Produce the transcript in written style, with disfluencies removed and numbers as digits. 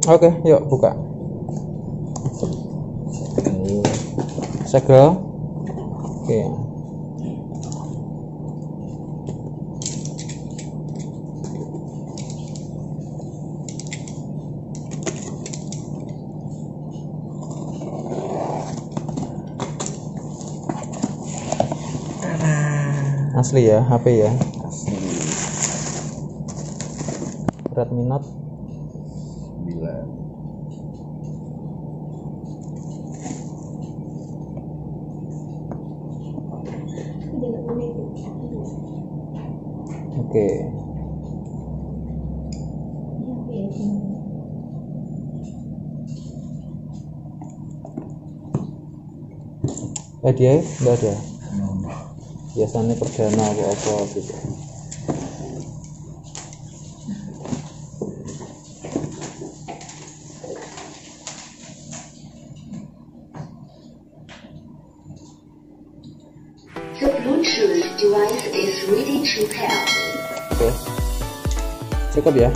Oke, yuk buka. Ini segel. Oke. Asli ya, HP ya. Asli. Redmi Note 9. Oke. Dia enggak ada. Biasanya perdana apa gitu. The Bluetooth device is ready to pair. Oke. Cukup ya.